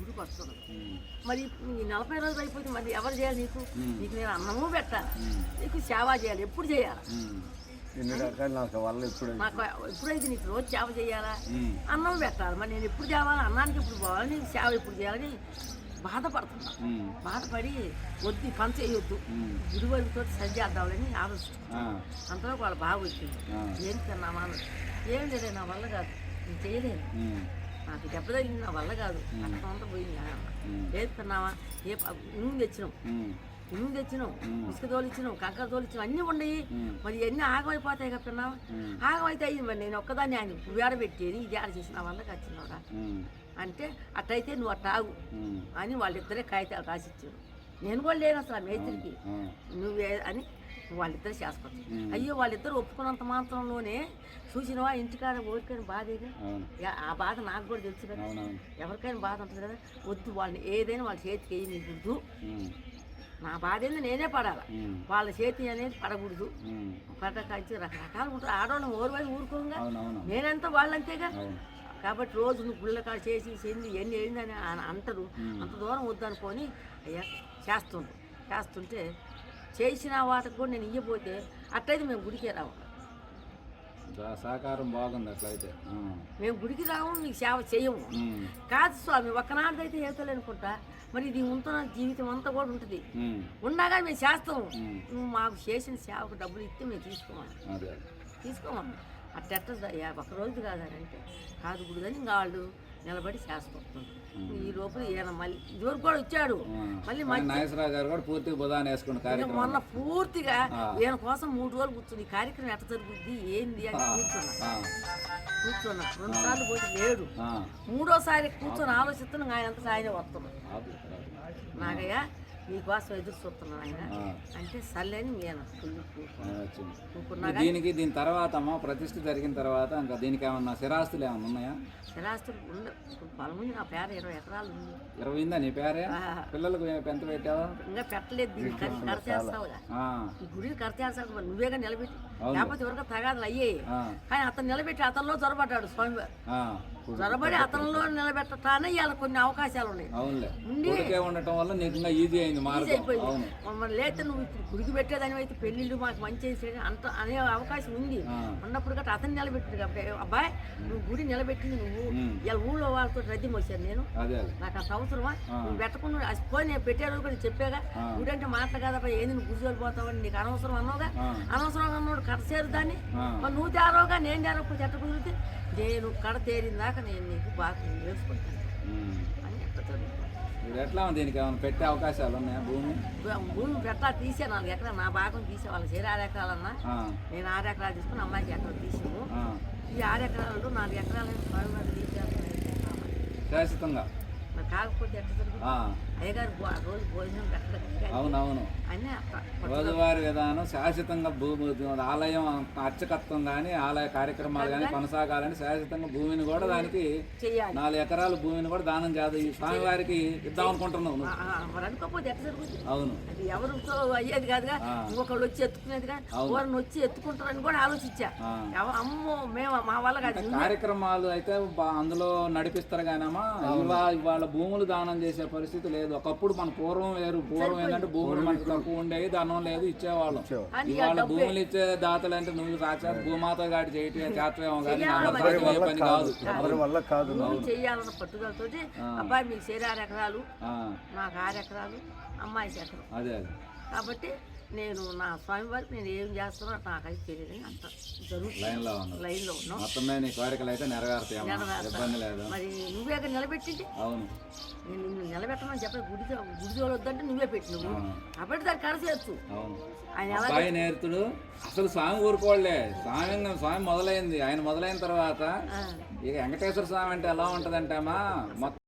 గుడికి వస్తుంది. మరి ఈ 40 రోజులు అయిపోతే మరి ఎవరు చేయాలి నీకు? నీకు నేను అన్నము పెట్టాలి, నీకు సేవ చేయాలి, ఎప్పుడు చేయాలి? నాకు ఎప్పుడైతే నీకు రోజు సేవ చేయాలా, అన్నం పెట్టాలి. మరి నేను ఎప్పుడు చేయాలి? అన్నానికి ఎప్పుడు పోవాలి, నీకు సేవ ఎప్పుడు చేయాలని బాధపడుతున్నా. బాధపడి వద్దు పని చేయొద్దు, గుడి వరకు సరి చేద్దామని ఆలోచిస్తున్నాను. అంతలో వాళ్ళు బాగా వచ్చింది. ఏం తిన్నామా? ఏం లేదు, నా వల్ల కాదు, నేను చేయలేను, నాకు దెబ్బ తగిలింది, నా వల్ల కాదు, అక్కడ అంతా పోయింది. ఏది తిన్నావా? ఇనుము తెచ్చినాం, ఇసుక తోలిచ్చినాం, కంకర తోలిచ్చినాం, అన్నీ ఉన్నాయి. మరి ఇవన్నీ ఆగమైపోతాయి కదా తిన్నావా? ఆగమైతే అయ్యింది. మరి నేను ఒక్కదాన్ని ఆయన వేడబెట్టేది ఇది ఆడ చేసి నా వల్ల వచ్చినావురా అంటే, అట్టయితే నువ్వు అట్ట ఆగు అని వాళ్ళిద్దరే కాగితాలు రాసిచ్చారు. నేను కూడా లేను అసలు ఆ మేస్త్రికి, నువ్వే అని వాళ్ళిద్దరు చేసుకోవచ్చు. అయ్యో వాళ్ళిద్దరు ఒప్పుకున్నంత మాత్రంలోనే చూసినవా ఇంటికాడ ఓడికైనా బాధేగా, ఆ బాధ నాకు కూడా తెలుసు కదా, ఎవరికైనా బాధ ఉంటుంది కదా. వద్దు, వాళ్ళని ఏదైనా వాళ్ళ చేతికి వేయి నీకూడదు, నా బాధ ఏంది నేనే పడాలి, వాళ్ళ చేతి అనేది పడకూడదు. పడకాల్చి రకరకాలు ఉంటుంది. ఆడవాళ్ళని ఓరువై ఊరుకోగా నేనంతా వాళ్ళంతేగా. కాబట్టి రోజు నువ్వు గుళ్ళ కాడ చేసి చెంది ఎన్ని ఏందని అంటారు. అంత దూరం వద్దనుకొని అయ్యా చేస్తుంటే చేసిన వాటికి కూడా నేను ఇయ్యపోతే అట్లయితే మేము గుడికే రాము. సహకారం బాగుంది. అట్లయితే మేము గుడికి రాము, మీకు సేవ చేయము. కాదు స్వామి, ఒక్కనాటిదైతే ఏతలేనుకుంటా, మరి ఇది ఉంటున్న జీవితం అంతా కూడా ఉంటుంది. ఉండగా మేము చేస్తాము. నువ్వు మాకు చేసిన సేవకు డబ్బులు ఇస్తే మేము తీసుకోమన్నా. అట్టెట్టయ్యా ఒక్కరోజు కాదంటే కాదు గుడి కానీ ఇంకా వాళ్ళు నిలబడి చేస్తాం. ఈ లోపల ఈయన మళ్ళీ ఇదివరకు కూడా వచ్చాడు. మళ్ళీ మొన్న పూర్తిగా ఈయన కోసం 3 రోజులు కూర్చుంది. కార్యక్రమం ఎట్ట జరుగుద్ది ఏంది అని కూర్చున్నా 2 సార్లు పోతే లేడు. 3వసారి కూర్చొని ఆలోచిస్తున్నాం. ఆయన అంతా ఆయనే వస్తున్నాడు. నాగయ్య నీకోసం ఎదురు చూస్తున్నాను ఆయన అంటే సర్లేని నేను దీని తర్వాత ప్రతిష్ఠ జరిగిన తర్వాత ఇంకా దీనికి ఏమన్నా స్థిరాస్తులు ఏమన్నా ఉన్నాయా? స్థిరాస్తులు పొలం ఉంది. నా పేర 20 ఎకరాలు ఉంది. 20 ఉందా నీ పేరే? పిల్లలకు ఎంత పెట్టావా? ఇంకా పెట్టలేదు. దీన్ని కరచేస్తావుగా, ఈ గుడిని కరచేస్తావు. నువ్వేగా నిలబెట్టి, లేకపోతే ఎవరికో తగాదులు అయ్యాయి. కానీ అతను నిలబెట్టి అతనిలో చొరబడ్డాడు స్వామివారు. చొరబడి అతనిలో నిలబెట్టటానే ఇవాళ కొన్ని అవకాశాలు ఉన్నాయి. ఉండటం వల్ల ఈజీ అయిపోయింది. మమ్మల్ని లేతే నువ్వు ఇప్పుడు గుడికి పెట్టేదాని అయితే పెళ్ళిళ్ళు మాకు మంచి అంత అనే అవకాశం ఉంది. ఉన్నప్పుడు గట్రా అతను నిలబెట్టాడు కాబట్టి అబ్బాయి నువ్వు గుడి నిలబెట్టింది నువ్వు. ఇలా ఊళ్ళో వాళ్ళతో రద్దీ మోసాను నేను. నాకు అంత అవసరమా? నువ్వు పెట్టకుండా పోయి నేను పెట్టేది కూడా చెప్పాగా. గుడి అంటే మాటలు కాదబ్బా, ఏంది నువ్వు గుడి వెళ్ళిపోతావని నీకు అనవసరం అన్నావుగా. అనవసరం అన్నాడు కడసేరు దాన్ని. నువ్వు తేరవుగా, నేను తేరకపోతే ఎట్ట కుదిరితే నేను కడ తేరిన దాకా నేను నీకు బాగా నేర్చుకుంటాను అని ఎట్లా దీనికి ఏమైనా పెట్టే అవకాశాలు ఉన్నాయా? భూమి పెట్టా తీసే 4 ఎకరాలు నా భాగం తీసే. వాళ్ళ 6 ఎకరాలన్నా నేను 6 ఎకరాలు తీసుకుని అమ్మాయికి ఎకరాలు తీసాము. ఈ 6 ఎకరాలు 4 ఎకరాలు స్వామివారి తీసేస్తాను శాశ్వతంగా. కాకపోతే ఎట్లా జరుగుతుంది అయ్యగారు రోజు భోజనం పెట్టడం. అవునవును, రోజువారి విధానం శాశ్వతంగా భూమి ఆలయం అర్చకత్వం కానీ ఆలయ కార్యక్రమాలు కానీ కొనసాగాలని శాశ్వతంగా భూమిని కూడా దానికి 4 ఎకరాల భూమిని కూడా దానం చేద్దాం ఈ స్వామివారికి ఇద్దాం అనుకుంటున్నావు. మరి అనుకోకపోతే ఎట్లా జరుగుతుంది? అవును, అది ఎవరితో అయ్యేది కాదుగా. ఇంకొకళ్ళు వచ్చి ఎత్తుకునేది కానీ ఎవరిని వచ్చి ఎత్తుకుంటారని కూడా ఆలోచించా. అమ్మో మేము మా వల్ల కాదు. కార్యక్రమాలు అయితే అందులో నడిపిస్తారు కానమ్మా. ఇవాళ భూములు దానం చేసే పరిస్థితి లేదు. ఒకప్పుడు మన పూర్వం వేరు. పూర్వం ఏంటంటే భూములు మనకు తక్కువ ఉండేవి, ధనం లేదు, ఇచ్చేవాళ్ళం. ఇవాళ భూములు ఇచ్చే దాతలు అంటే నువ్వు సాక్షాత్ భూమాత గాడి చేతేమో కానీ పని కాదు. చెయ్యాలన్న పట్టుదలతో అబ్బాయి మీకు 6 ఎకరాలు, నాకు 6 ఎకరాలు, అమ్మాయి ఎకరం. అదే కాబట్టి నేను నా స్వామి వారికి నేను ఏం చేస్తానో నాకైతే తెలియదు. అంత లైన్లో ఉన్నాం. మరి నువ్వే నిలబెట్టింది. నేను నిన్ను నిలబెట్టమని చెప్పి గుడి వద్దంటే నువ్వే పెట్టినవు కాబట్టి దాన్ని కడసేయచ్చు. ఆయన నేర్తుడు అసలు స్వామి ఊరుకోలే. స్వామి మొదలైంది. ఆయన మొదలైన తర్వాత ఇక వెంకటేశ్వర స్వామి అంటే ఎలా ఉంటదంటే అమ్మా